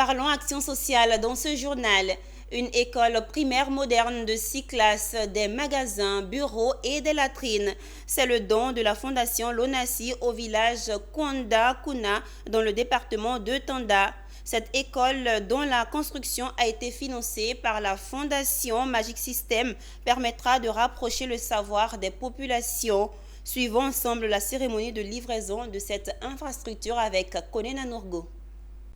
Parlons action sociale dans ce journal. Une école primaire moderne de 6 classes, des magasins, bureaux et des latrines. C'est le don de la fondation Lonasi au village Konda Kuna dans le département de Tanda. Cette école, dont la construction a été financée par la fondation Magic System, permettra de rapprocher le savoir des populations. Suivons ensemble la cérémonie de livraison de cette infrastructure avec Konena Nourgo.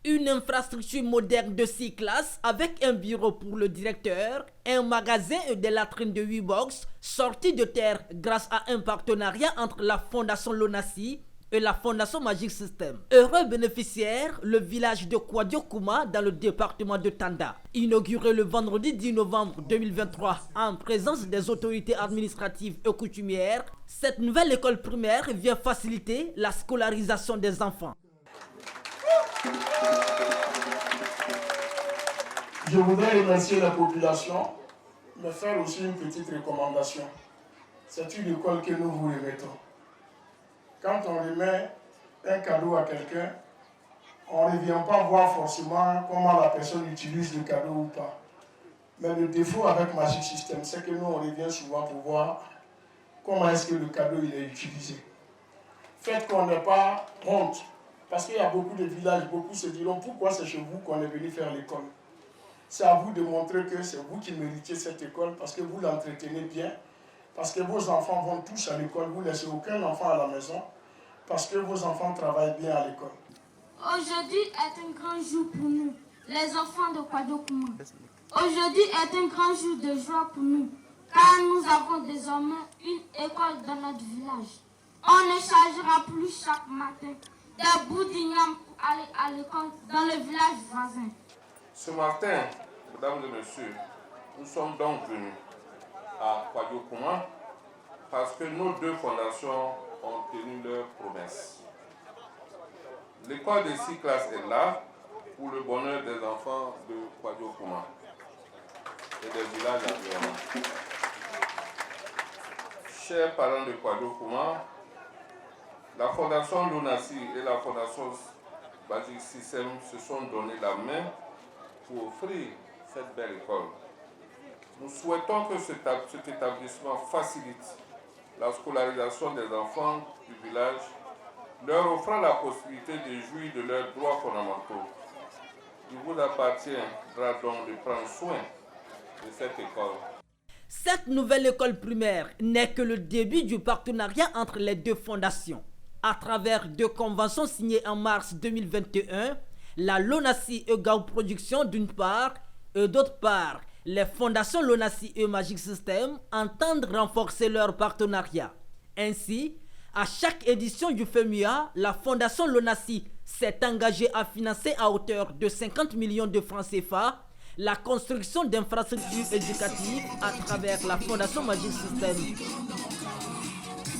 Une infrastructure moderne de 6 classes avec un bureau pour le directeur, un magasin et des latrines de 8 box sortis de terre grâce à un partenariat entre la fondation Lonasi et la fondation Magic System. Heureux bénéficiaire, le village de Kwadiokuma dans le département de Tanda. Inauguré le vendredi 10 novembre 2023 en présence des autorités administratives et coutumières, cette nouvelle école primaire vient faciliter la scolarisation des enfants. Je voudrais remercier la population, mais faire aussi une petite recommandation. C'est une école que nous vous remettons. Quand on remet un cadeau à quelqu'un, on ne revient pas voir forcément comment la personne utilise le cadeau ou pas. Mais le défaut avec Magic System, c'est que nous, on revient souvent pour voir comment est-ce que le cadeau il est utilisé. Faites qu'on n'ait pas honte, parce qu'il y a beaucoup de villages, beaucoup se diront pourquoi c'est chez vous qu'on est venu faire l'école. C'est à vous de montrer que c'est vous qui méritez cette école parce que vous l'entretenez bien, parce que vos enfants vont tous à l'école, vous ne laissez aucun enfant à la maison, parce que vos enfants travaillent bien à l'école. Aujourd'hui est un grand jour pour nous, les enfants de Kwadiokuma. Aujourd'hui est un grand jour de joie pour nous, car nous avons désormais une école dans notre village. On ne chargera plus chaque matin des bouts d'igname pour aller à l'école dans le village voisin. Ce matin, mesdames et messieurs, nous sommes donc venus à Kwadiokuma parce que nos deux fondations ont tenu leurs promesses. L'école des 6 classes est là pour le bonheur des enfants de Kwadiokuma et des villages environnants. Chers parents de Kwadiokuma, la fondation Lonasi et la fondation Magic System se sont donné la main pour offrir cette belle école. Nous souhaitons que cet établissement facilite la scolarisation des enfants du village, leur offrant la possibilité de jouir de leurs droits fondamentaux. Il vous appartiendra donc de prendre soin de cette école. Cette nouvelle école primaire n'est que le début du partenariat entre les deux fondations. À travers 2 conventions signées en mars 2021, la Lonasi et Gao Production d'une part, et d'autre part, les fondations Lonasi et Magic System entendent renforcer leur partenariat. Ainsi, à chaque édition du FEMUA, la fondation Lonasi s'est engagée à financer à hauteur de 50 millions de francs CFA la construction d'infrastructures éducatives à travers la fondation Magic System.